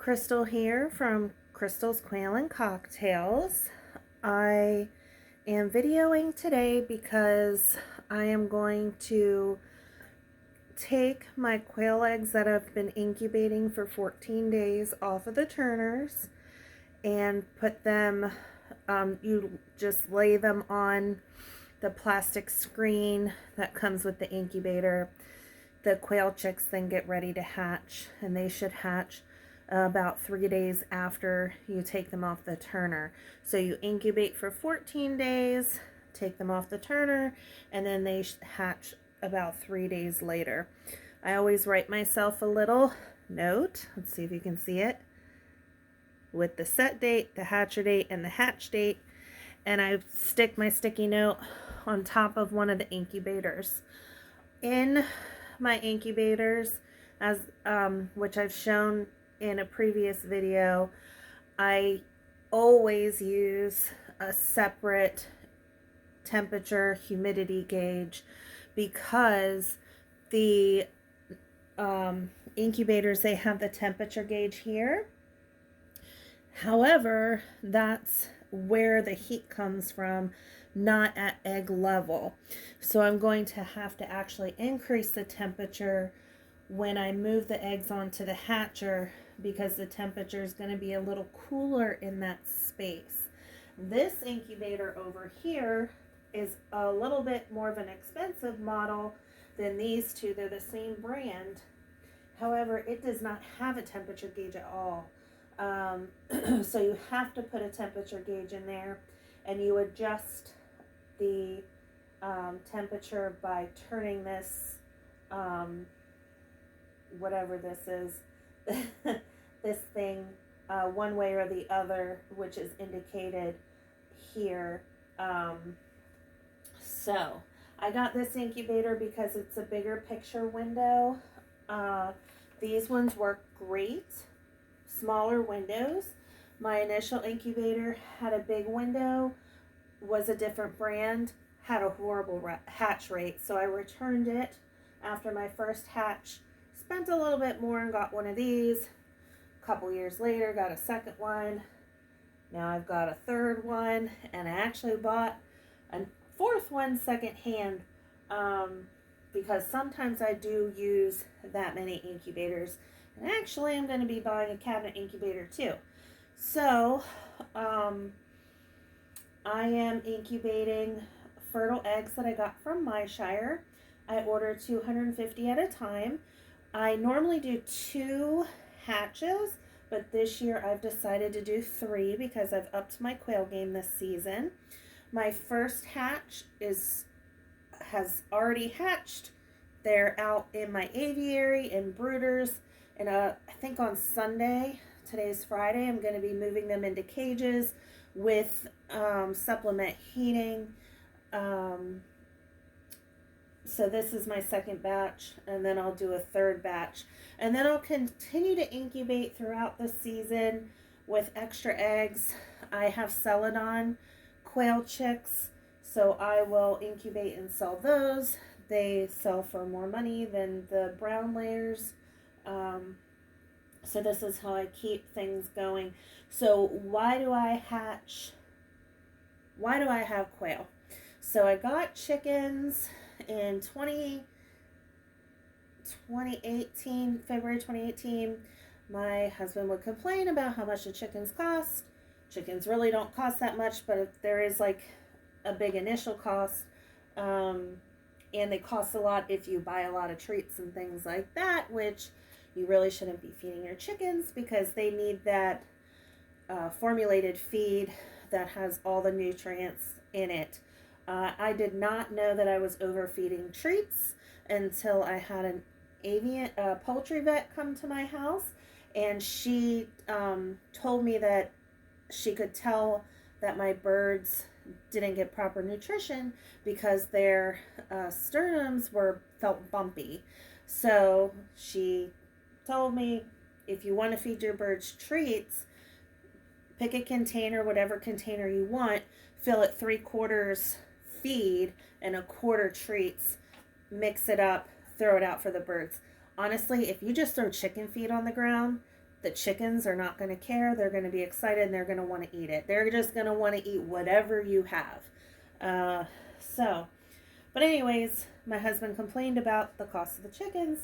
Crystal here from Crystal's Quail and Cocktails. I am videoing today because I am going to take my quail eggs that have been incubating for 14 days off of the turners and put them, you just lay them on the plastic screen that comes with the incubator. The quail chicks then get ready to hatch, and they should hatch about 3 days after you take them off the turner. So you incubate for 14 days, take them off the turner, and then they hatch about 3 days later. I always write myself a little note. Let's see if you can see it, with the set date, the hatcher date, and the hatch date. And I stick my sticky note on top of one of the incubators. In my incubators, as which I've shown in a previous video, I always use a separate temperature humidity gauge because the incubators, they have the temperature gauge here. However, that's where the heat comes from, not at egg level. So I'm going to have to actually increase the temperature when I move the eggs onto the hatcher, because the temperature is going to be a little cooler in that space. This incubator over here is a little bit more of an expensive model than these two. They're the same brand. However, it does not have a temperature gauge at all. So you have to put a temperature gauge in there, and you adjust the temperature by turning this, whatever this is, this thing, one way or the other, which is indicated here. So I got this incubator because it's a bigger picture window. These ones work great. Smaller windows. My initial incubator had a big window, was a different brand, had a horrible hatch rate, so I returned it after my first hatch, spent a little bit more and got one of these. A couple years later, got a second one. Now I've got a third one, and I actually bought a fourth one secondhand, because sometimes I do use that many incubators. And actually, I'm going to be buying a cabinet incubator too. So, I am incubating fertile eggs that I got from MyShire. I order 250 at a time. I normally do 2 hatches, but this year I've decided to do 3 because I've upped my quail game this season. My first hatch has already hatched. They're out in my aviary and brooders. And I think on Sunday, today's Friday, I'm going to be moving them into cages with supplement heating. So this is my second batch, and then I'll do a third batch. And then I'll continue to incubate throughout the season with extra eggs. I have Celadon quail chicks, so I will incubate and sell those. They sell for more money than the brown layers. So this is how I keep things going. So why do I have quail? So I got chickens in 2018, February 2018. My husband would complain about how much the chickens cost. Chickens really don't cost that much, but if there is like a big initial cost, and they cost a lot if you buy a lot of treats and things like that, which you really shouldn't be feeding your chickens because they need that formulated feed that has all the nutrients in it. I did not know that I was overfeeding treats until I had an poultry vet come to my house, and she told me that she could tell that my birds didn't get proper nutrition because their sternums felt bumpy. So she told me, if you want to feed your birds treats, pick a container, whatever container you want, fill it 3/4 feed and 1/4 treats, mix it up, throw it out for the birds. Honestly, if you just throw chicken feed on the ground, The chickens are not going to care. They're going to be excited and they're going to want to eat it. They're just going to want to eat whatever you have. But anyways, my husband complained about the cost of the chickens.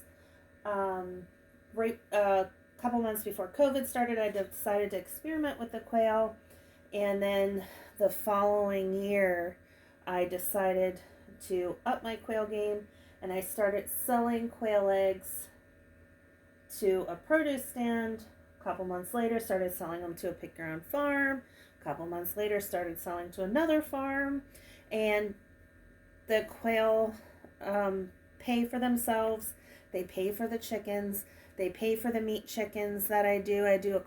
Right a couple months before COVID started, I decided to experiment with the quail. And then the following year, I decided to up my quail game, and I started selling quail eggs to a produce stand. A couple months later, started selling them to a pick your own farm. A couple months later, started selling to another farm. And the quail pay for themselves. They pay for the chickens. They pay for the meat chickens that I do. I do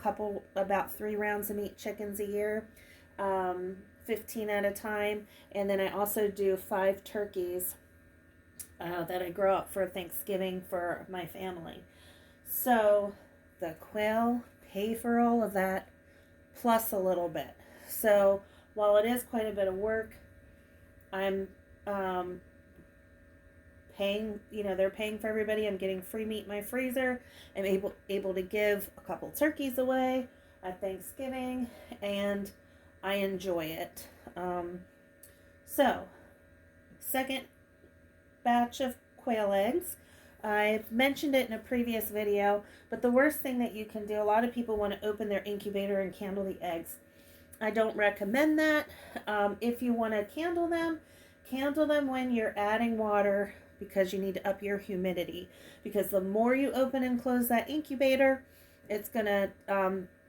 about 3 rounds of meat chickens a year, 15 at a time. And then I also do 5 turkeys that I grow up for Thanksgiving for my family. So the quail pay for all of that plus a little bit. So while it is quite a bit of work, I'm paying, they're paying for everybody. I'm getting free meat in my freezer. I'm able to give a couple turkeys away at Thanksgiving, and I enjoy it. So, second batch of quail eggs. I mentioned it in a previous video, but the worst thing that you can do, a lot of people want to open their incubator and candle the eggs. I don't recommend that. If you want to candle them when you're adding water, because you need to up your humidity. Because the more you open and close that incubator, it's gonna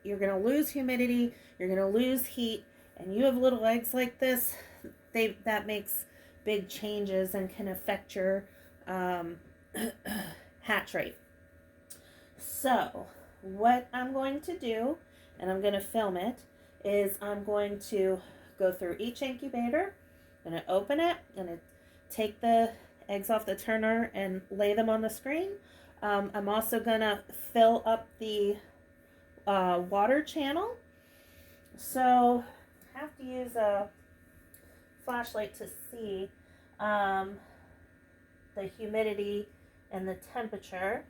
you're gonna lose humidity, you're gonna lose heat, and you have little eggs like this, that makes big changes and can affect your hatch rate. So what I'm going to do, and I'm going to film it, is I'm going to go through each incubator. I'm going to open it. I'm going to take the eggs off the turner and lay them on the screen. I'm also going to fill up the water channel. So I have to use a flashlight to see the humidity and the temperature.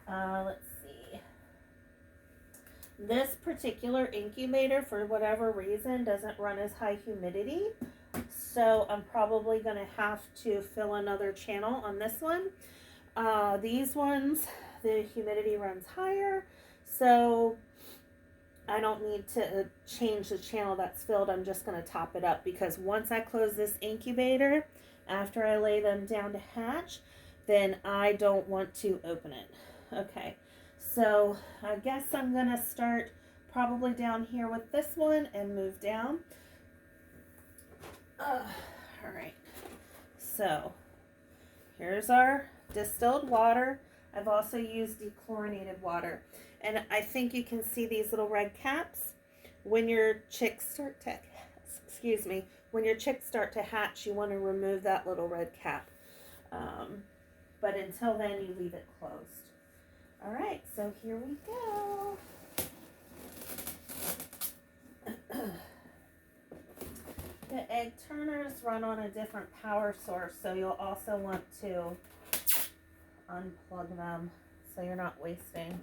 Let's see. This particular incubator, for whatever reason, doesn't run as high humidity. So I'm probably going to have to fill another channel on this one. These ones, the humidity runs higher. So I don't need to change the channel that's filled. I'm just going to top it up, because once I close this incubator, after I lay them down to hatch, then I don't want to open it. Okay, so I guess I'm going to start probably down here with this one and move down. All right, so here's our distilled water. I've also used dechlorinated water. And I think you can see these little red caps. When your chicks start to, when your chicks start to hatch, you want to remove that little red cap. But until then, you leave it closed. All right, so here we go. The egg turners run on a different power source, so you'll also want to unplug them so you're not wasting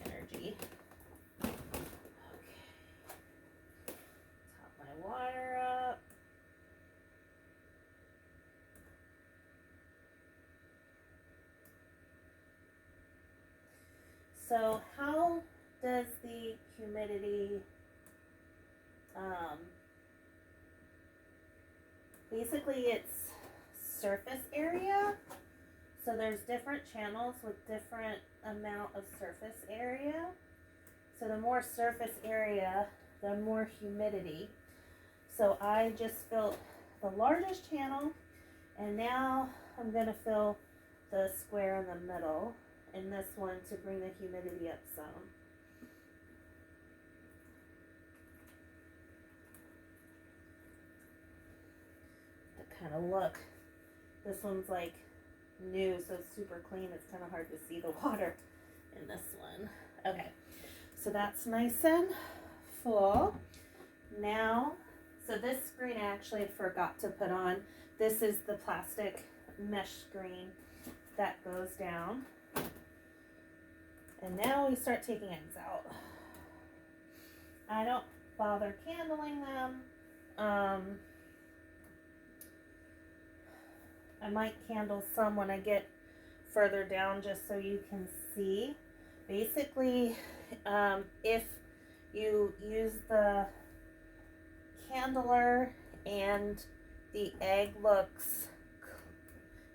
energy. Okay. Top my water up. So how does the humidity, basically it's surface area. So there's different channels with different amount of surface area. So the more surface area, the more humidity. So I just filled the largest channel, and now I'm going to fill the square in the middle in this one to bring the humidity up some. To kind of look. This one's like new, so it's super clean. It's kind of hard to see the water in this one. Okay, so that's nice and full. Now, so this screen I actually forgot to put on. This is the plastic mesh screen that goes down. And now we start taking eggs out. I don't bother candling them. I might candle some when I get further down just so you can see. Basically, if you use the candler and the egg looks,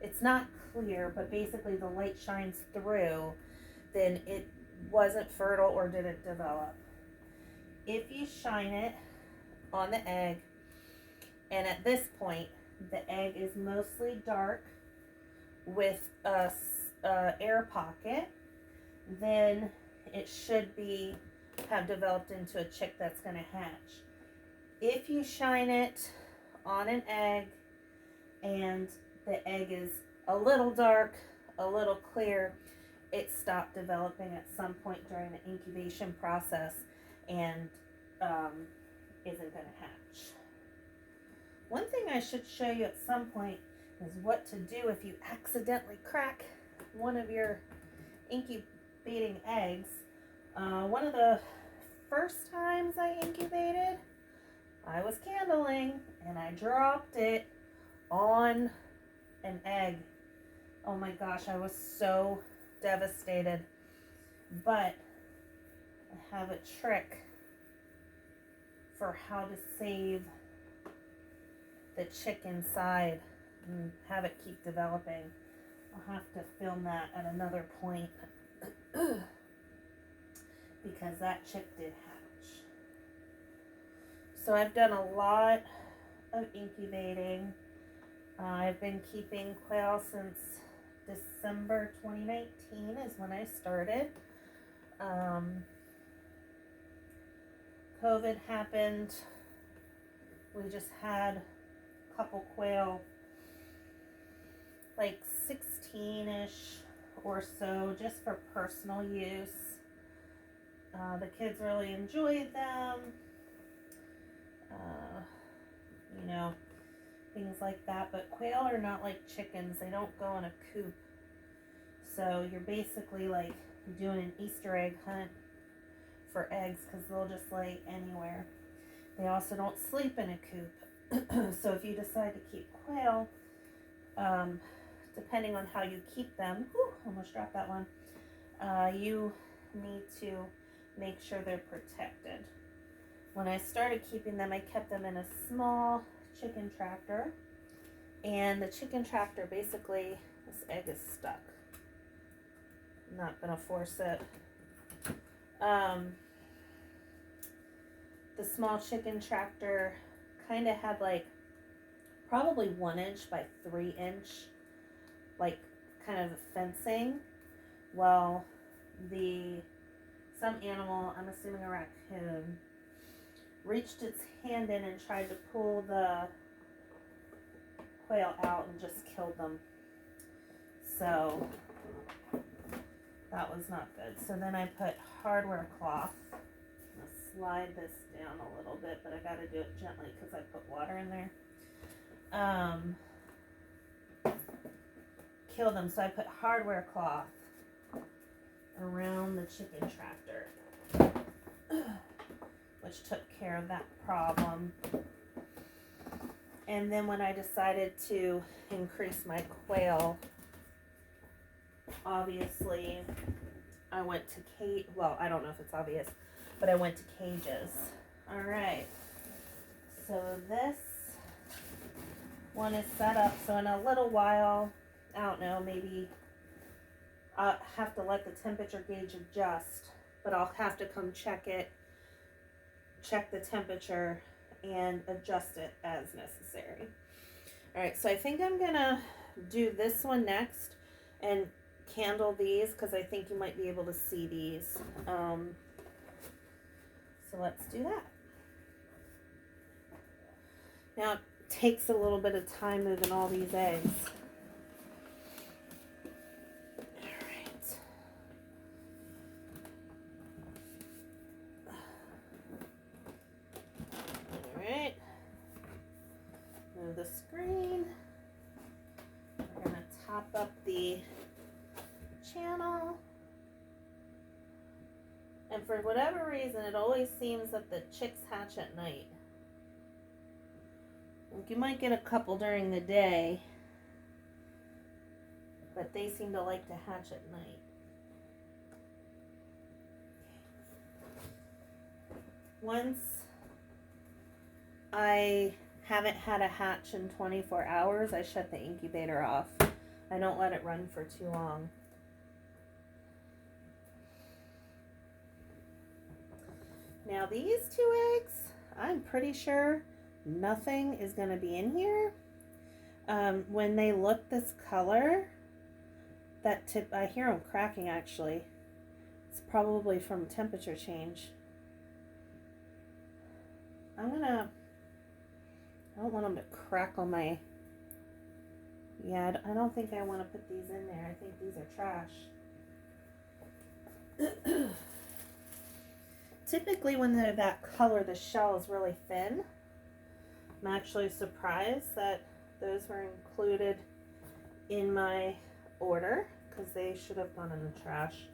it's not clear, but basically the light shines through, then it wasn't fertile or didn't develop. If you shine it on the egg, and at this point the egg is mostly dark with a air pocket, then it should have developed into a chick that's going to hatch. If you shine it on an egg and the egg is a little dark, a little clear, it stopped developing at some point during the incubation process and isn't going to hatch. One thing I should show you at some point is what to do if you accidentally crack one of your incubating eggs. One of the first times I incubated, I was candling and I dropped it on an egg. Oh my gosh, I was so devastated. But I have a trick for how to save the chick inside and have it keep developing. I'll have to film that at another point because that chick did hatch. So I've done a lot of incubating. I've been keeping quail since December 2019 is when I started. COVID happened. We just had a couple quail, like 16-ish or so, just for personal use. The kids really enjoyed them. You know, things like that. But quail are not like chickens. They don't go in a coop. So you're basically like doing an Easter egg hunt for eggs because they'll just lay anywhere. They also don't sleep in a coop. So if you decide to keep quail, depending on how you keep them, almost dropped that one, you need to make sure they're protected. When I started keeping them, I kept them in a small chicken tractor, and the chicken tractor, basically, this egg is stuck. I'm not gonna force it. The small chicken tractor kind of had like probably 1 inch by 3 inch, like kind of fencing. Well, some animal, I'm assuming a raccoon, reached its hand in and tried to pull the quail out and just killed them. So that was not good. So then I put hardware cloth. I'm gonna slide this down a little bit, but I gotta do it gently because I put water in there. Kill them. So I put hardware cloth around the chicken tractor, which took care of that problem. And then when I decided to increase my quail, obviously I went to cage. Well, I don't know if it's obvious, but I went to cages. All right. So this one is set up. So in a little while, I don't know, maybe I'll have to let the temperature gauge adjust, but I'll have to come check the temperature and adjust it as necessary. All right, so I think I'm gonna do this one next and candle these because I think you might be able to see these. So let's do that. Now it takes a little bit of time moving all these eggs. The screen. We're going to top up the channel. And for whatever reason, it always seems that the chicks hatch at night. Like, you might get a couple during the day, but they seem to like to hatch at night. Once I haven't had a hatch in 24 hours, I shut the incubator off. I don't let it run for too long. Now these 2 eggs, I'm pretty sure nothing is going to be in here. When they look this color, that tip, I hear them cracking actually. It's probably from temperature change. I don't want them to crack on my, yeah, I don't think I want to put these in there. I think these are trash. Typically when they're that color, the shell is really thin. I'm actually surprised that those were included in my order because they should have gone in the trash.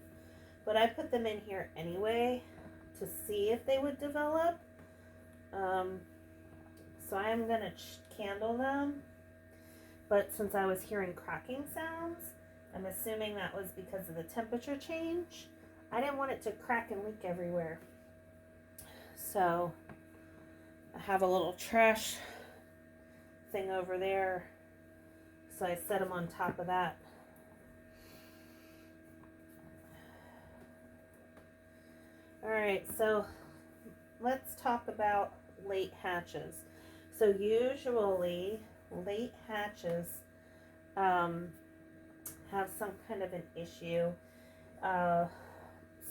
But I put them in here anyway to see if they would develop. So I'm going to candle them. But since I was hearing cracking sounds, I'm assuming that was because of the temperature change. I didn't want it to crack and leak everywhere. So I have a little trash thing over there. So I set them on top of that. All right, so let's talk about late hatches. So usually late hatches have some kind of an issue.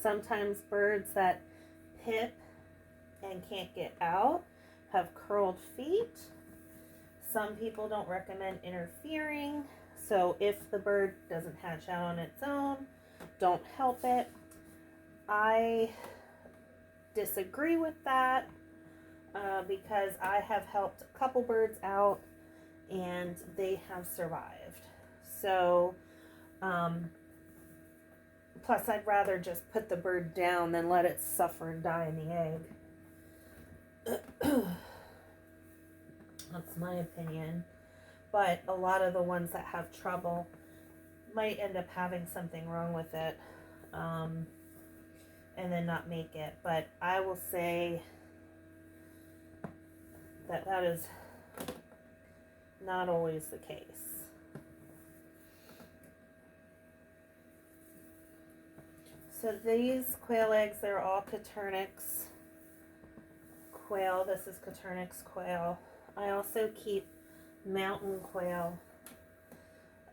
Sometimes birds that pip and can't get out have curled feet. Some people don't recommend interfering. So if the bird doesn't hatch out on its own, don't help it. I disagree with that because I have helped a couple birds out and they have survived. So, plus I'd rather just put the bird down than let it suffer and die in the egg. That's my opinion. But a lot of the ones that have trouble might end up having something wrong with it and then not make it. But I will say that that is not always the case. So these quail eggs, they're all Coturnix quail. This is Coturnix quail. I also keep mountain quail.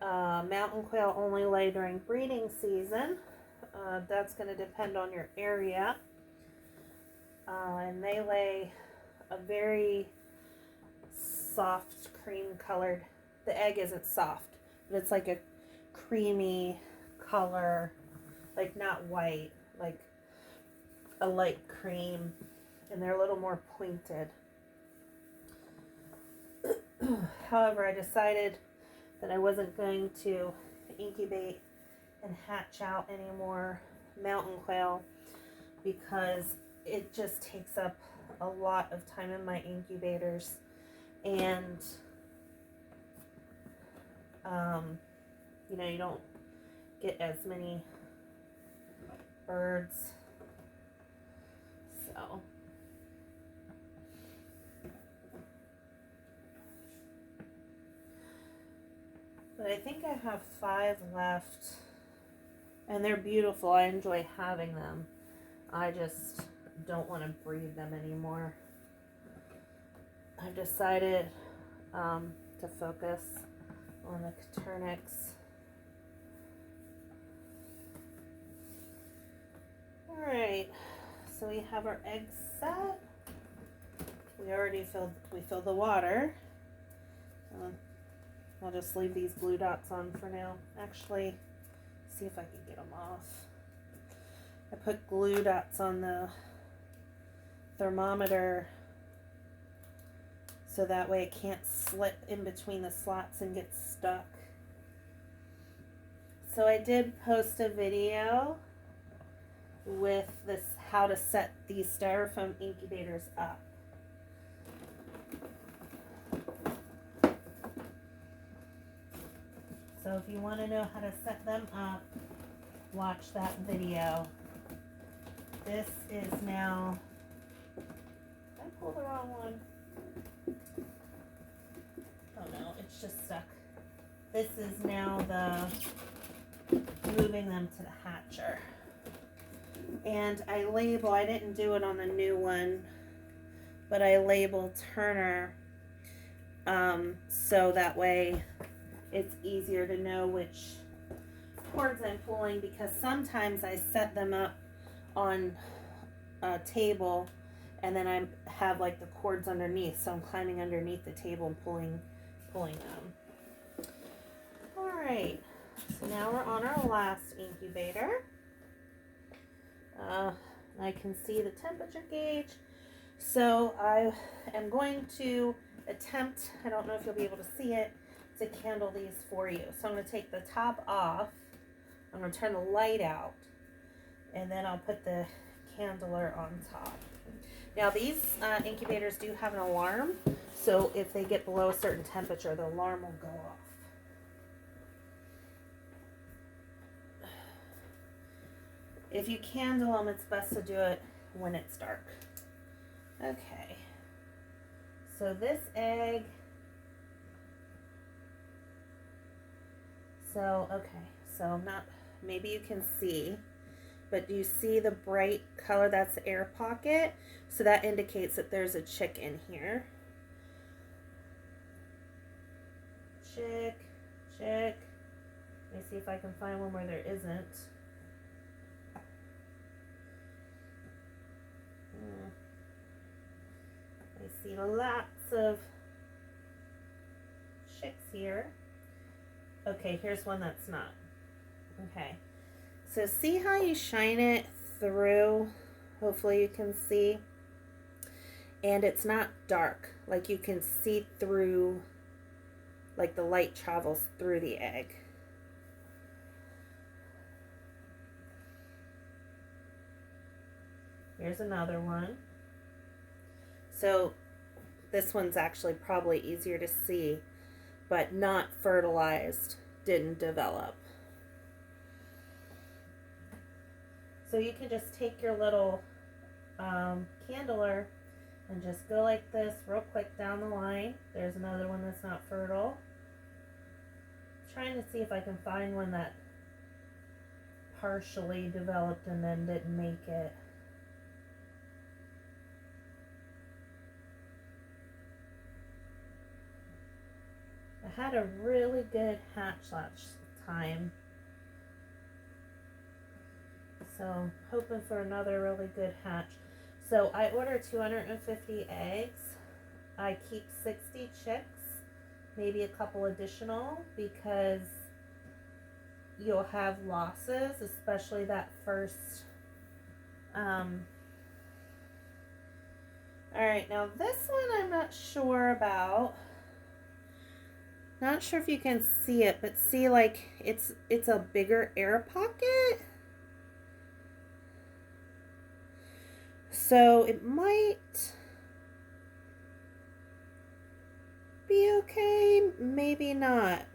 Mountain quail only lay during breeding season. That's going to depend on your area. And they lay a very soft cream colored, the egg isn't soft, but it's like a creamy color, like not white, like a light cream, and they're a little more pointed. However, I decided that I wasn't going to incubate and hatch out any more mountain quail because it just takes up a lot of time in my incubators, and you know, you don't get as many birds. So but I think I have 5 left, and they're beautiful. I enjoy having them. I just don't want to breed them anymore. I've decided to focus on the Coturnix. Alright, so we have our eggs set. We filled the water. I'll just leave these blue dots on for now. Actually, see if I can get them off. I put glue dots on the thermometer so that way it can't slip in between the slots and get stuck. So I did post a video with this how to set these styrofoam incubators up. So if you want to know how to set them up, watch that video. This is now, did I pull the wrong one? Oh no, it's just stuck. This is now the moving them to the hatcher. And I didn't do it on the new one, but I label Turner so that way it's easier to know which cords I'm pulling, because sometimes I set them up on a table and then I have like the cords underneath, so I'm climbing underneath the table and pulling them. All right, so now we're on our last incubator. I can see the temperature gauge, so I am going to attempt, I don't know if you'll be able to see it, to candle these for you. So I'm going to take the top off, I'm going to turn the light out, and then I'll put the candler on top. Now these incubators do have an alarm, so if they get below a certain temperature, the alarm will go off. If you candle them, it's best to do it when it's dark. Okay, so this egg, maybe you can see, but do you see the bright color? That's the air pocket, so that indicates that there's a chick in here. Chick. Let me see if I can find one where there isn't. I see lots of chicks here. Okay, here's one that's not. Okay, so see how you shine it through? Hopefully you can see. And it's not dark, like you can see through, like the light travels through the egg. Here's another one. So this one's actually probably easier to see, but not fertilized, didn't develop. So you can just take your little candler and just go like this real quick down the line. There's another one that's not fertile. Trying to see if I can find one that partially developed and then didn't make it. I had a really good hatch last time, so hoping for another really good hatch. So I ordered 250 eggs. I keep 60 chicks, maybe a couple additional, because you'll have losses, especially that first. All right, now this one I'm not sure about. Not sure if you can see it, but see, like it's a bigger air pocket. So it might be okay, maybe not.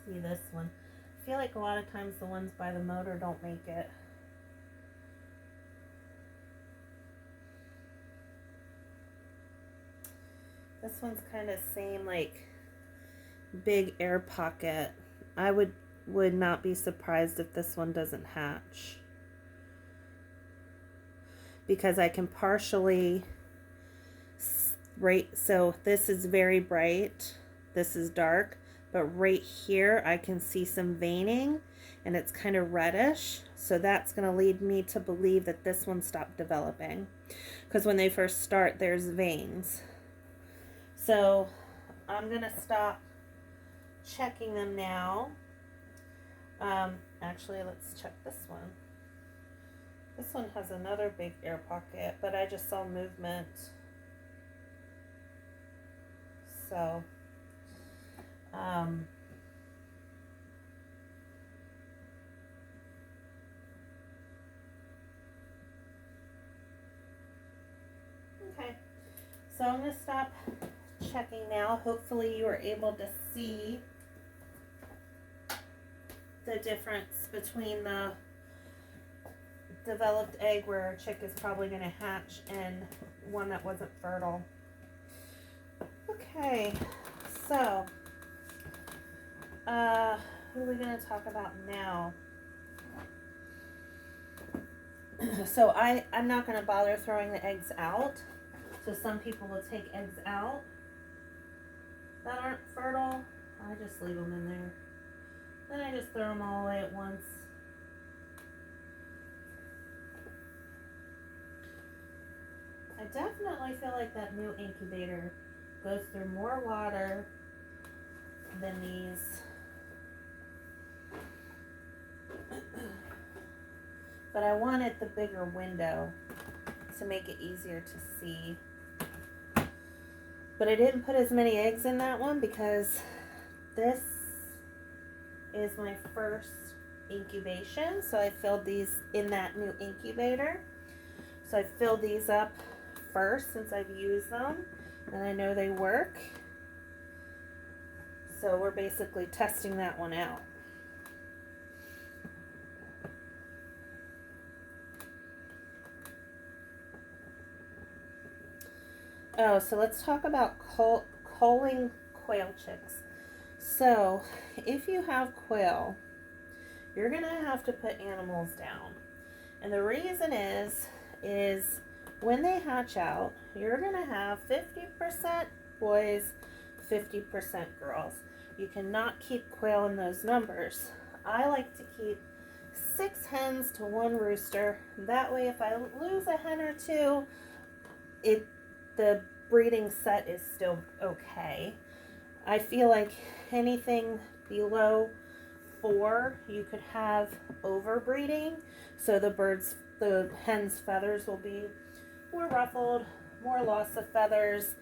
See this one. I feel like a lot of times the ones by the motor don't make it. This one's kind of same, like big air pocket. I would not be surprised if this one doesn't hatch, because I can partially, right, so this is very bright, this is dark, but right here I can see some veining and it's kind of reddish, so that's going to lead me to believe that this one stopped developing, because when they first start there's veins. So I'm going to stop checking them now. Actually, let's check this one. This one has another big air pocket, but I just saw movement. So, okay. So I'm going to stop checking now. Hopefully you were able to see the difference between the developed egg where a chick is probably going to hatch and one that wasn't fertile. Okay, so who are we going to talk about now? So I'm not going to bother throwing the eggs out. So some people will take eggs out that aren't fertile. I just leave them in there. Then I just throw them all away at once. I definitely feel like that new incubator goes through more water than these. But I wanted the bigger window to make it easier to see. But I didn't put as many eggs in that one because this is my first incubation. So I filled these in that new incubator. So I filled these up first since I've used them and I know they work. So we're basically testing that one out. Oh, so let's talk about culling quail chicks. So if you have quail, you're going to have to put animals down. And the reason is when they hatch out, you're going to have 50% boys, 50% girls. You cannot keep quail in those numbers. I like to keep 6 hens to 1 rooster. That way if I lose a hen or two, the breeding set is still okay. I feel like anything below 4, you could have overbreeding. So the hen's feathers will be more ruffled, more loss of feathers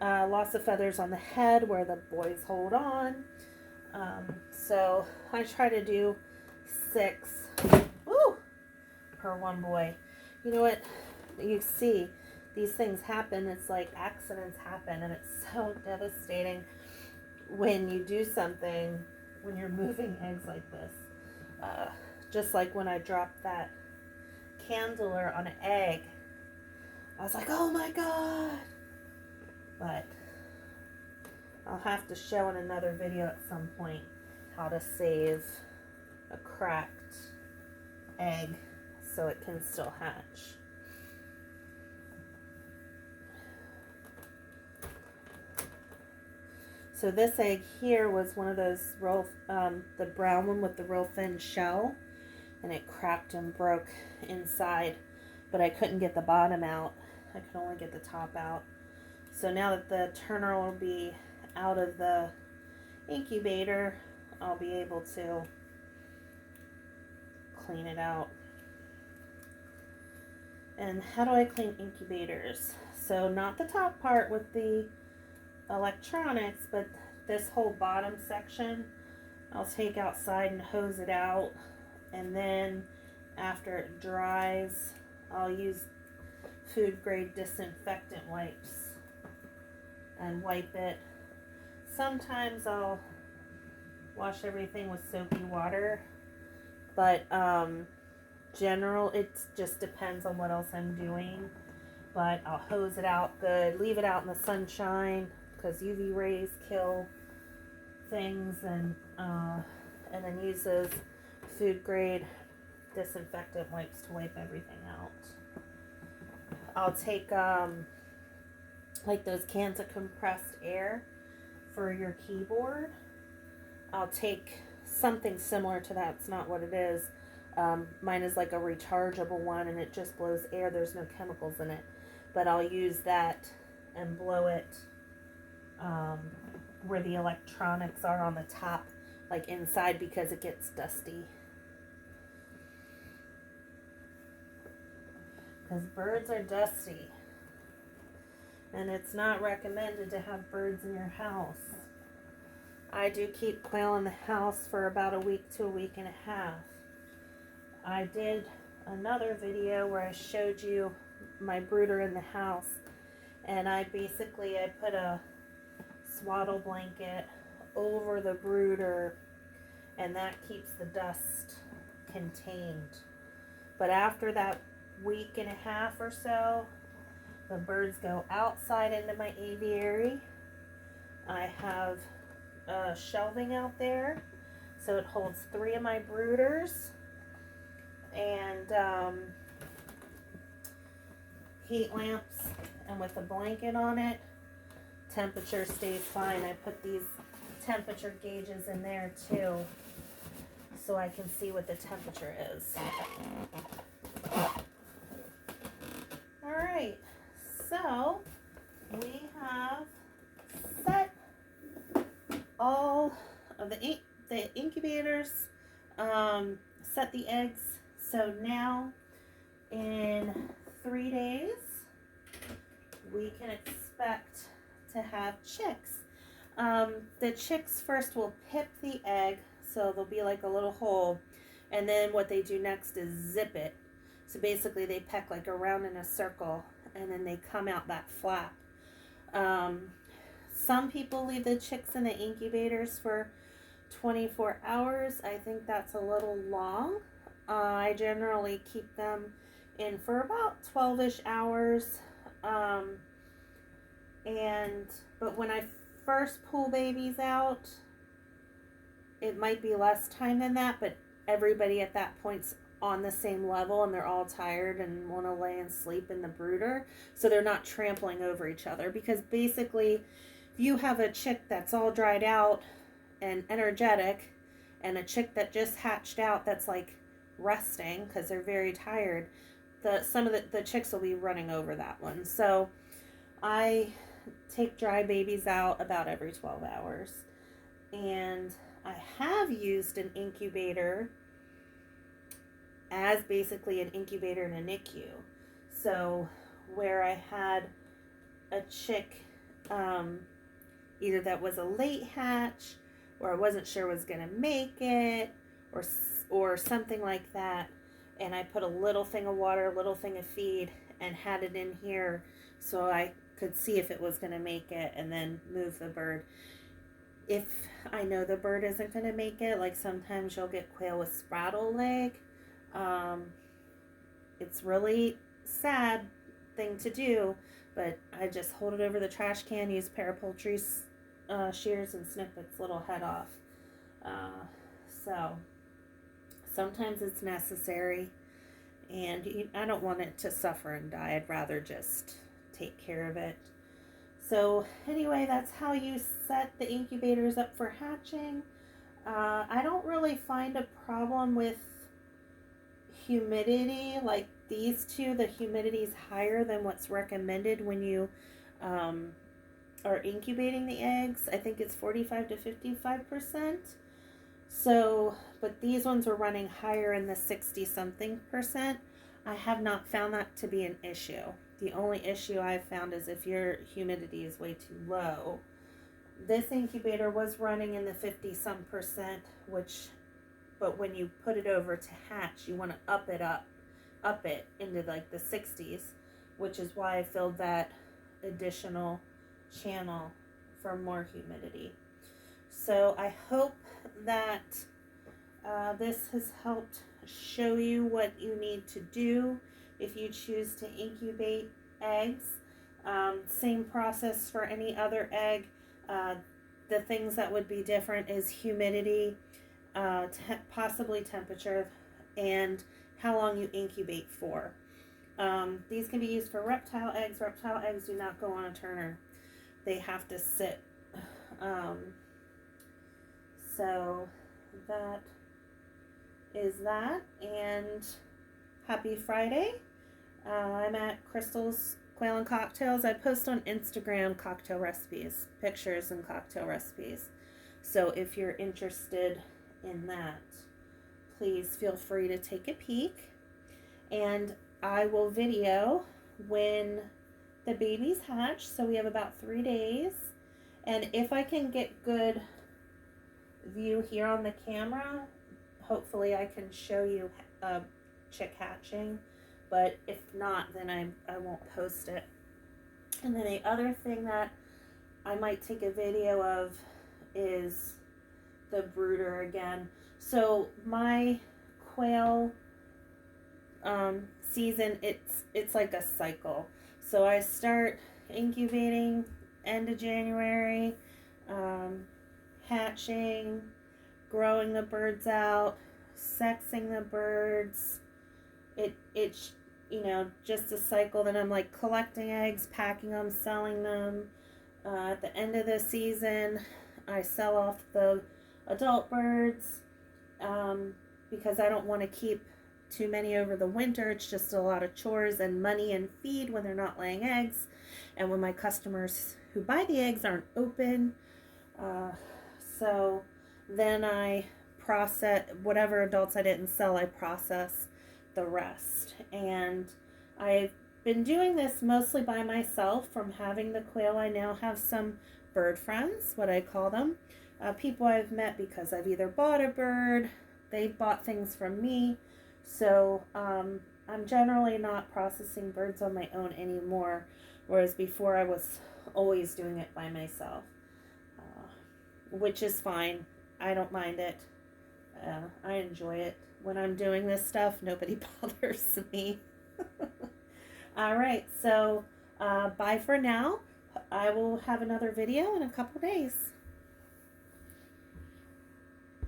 on the head where the boys hold on. So I try to do 6 per 1 boy. You know what? You see, these things happen. It's like accidents happen, and it's so devastating when you do something, when you're moving eggs like this. Just like when I dropped that candler on an egg, I was like, oh my god. But I'll have to show in another video at some point how to save a cracked egg so it can still hatch. So this egg here was one of those the brown one with the real thin shell, and it cracked and broke inside, but I couldn't get the bottom out. I could only get the top out. So now that the turner will be out of the incubator, I'll be able to clean it out. And how do I clean incubators? So not the top part with the electronics, but this whole bottom section I'll take outside and hose it out, and then after it dries I'll use food grade disinfectant wipes and wipe it. Sometimes I'll wash everything with soapy water, but it just depends on what else I'm doing. But I'll hose it out good, leave it out in the sunshine because UV rays kill things, and then use those food grade disinfectant wipes to wipe everything out. I'll take like those cans of compressed air for your keyboard. I'll take something similar to that. It's not what it is. Mine is like a rechargeable one, and it just blows air. There's no chemicals in it, but I'll use that and blow it where the electronics are on the top, like inside, because it gets dusty. because birds are dusty. And it's not recommended to have birds in your house. I do keep quail in the house for about a week to a week and a half. I did another video where I showed you my brooder in the house, and I put a swaddle blanket over the brooder, and that keeps the dust contained. But after that week and a half or so, the birds go outside into my aviary. I have shelving out there, so it holds 3 of my brooders, and heat lamps, and with a blanket on it, temperature stays fine. I put these temperature gauges in there too, so I can see what the temperature is. All right, so we have set all of the incubators, set the eggs. So now in 3 days we can expect to have chicks. The chicks first will pip the egg, so there'll be like a little hole, and then what they do next is zip it. So basically they peck like around in a circle, and then they come out that flap. Some people leave the chicks in the incubators for 24 hours. I think that's a little long. I generally keep them in for about 12-ish hours. But when I first pull babies out, it might be less time than that, but everybody at that point's on the same level, and they're all tired and want to lay and sleep in the brooder, so they're not trampling over each other. Because basically, if you have a chick that's all dried out and energetic, and a chick that just hatched out that's like resting because they're very tired, some of the chicks will be running over that one. So I take dry babies out about every 12 hours, and I have used an incubator as basically an incubator in a NICU. So where I had a chick either that was a late hatch, or I wasn't sure was going to make it, or something like that, and I put a little thing of water, a little thing of feed, and had it in here so I could see if it was going to make it, and then move the bird. If I know the bird isn't going to make it, like sometimes you'll get quail with spraddle leg. It's really sad thing to do, but I just hold it over the trash can, use parapoultry shears, and snip its little head off. So sometimes it's necessary, and I don't want it to suffer and die. I'd rather just take care of it. So anyway, that's how you set the incubators up for hatching. I don't really find a problem with humidity. Like these two, the humidity is higher than what's recommended when you are incubating the eggs. I think it's 45 to 55%. So, but these ones were running higher in the 60-something%. I have not found that to be an issue. The only issue I've found is if your humidity is way too low. This incubator was running in the 50-some%, but when you put it over to hatch, you want to up it into like the 60s, which is why I filled that additional channel for more humidity. So I hope that this has helped show you what you need to do if you choose to incubate eggs. Same process for any other egg. The things that would be different is humidity, possibly temperature, and how long you incubate for. These can be used for reptile eggs. Reptile eggs do not go on a turner. They have to sit. So that is that, and happy Friday. I'm at Crystal's Quail and Cocktails. I post on Instagram cocktail recipes, pictures and cocktail recipes. So if you're interested in that, please feel free to take a peek. And I will video when the babies hatch. So we have about 3 days. And if I can get good view here on the camera, hopefully I can show you a chick hatching. But if not, then I won't post it. And then the other thing that I might take a video of is the brooder again. So my quail season, it's like a cycle. So I start incubating end of January, hatching, growing the birds out, sexing the birds. It's just a cycle. Then I'm like collecting eggs, packing them, selling them. At the end of the season, I sell off the adult birds because I don't want to keep too many over the winter. It's just a lot of chores and money and feed when they're not laying eggs, and when my customers who buy the eggs aren't open. So then I process whatever adults I didn't sell. I process the rest, and I've been doing this mostly by myself from having the quail. I now have some bird friends, what I call them, people I've met because I've either bought a bird, they've bought things from me. So I'm generally not processing birds on my own anymore, whereas before I was always doing it by myself, which is fine. I don't mind it. I enjoy it. When I'm doing this stuff, nobody bothers me. All right, so bye for now. I will have another video in a couple days.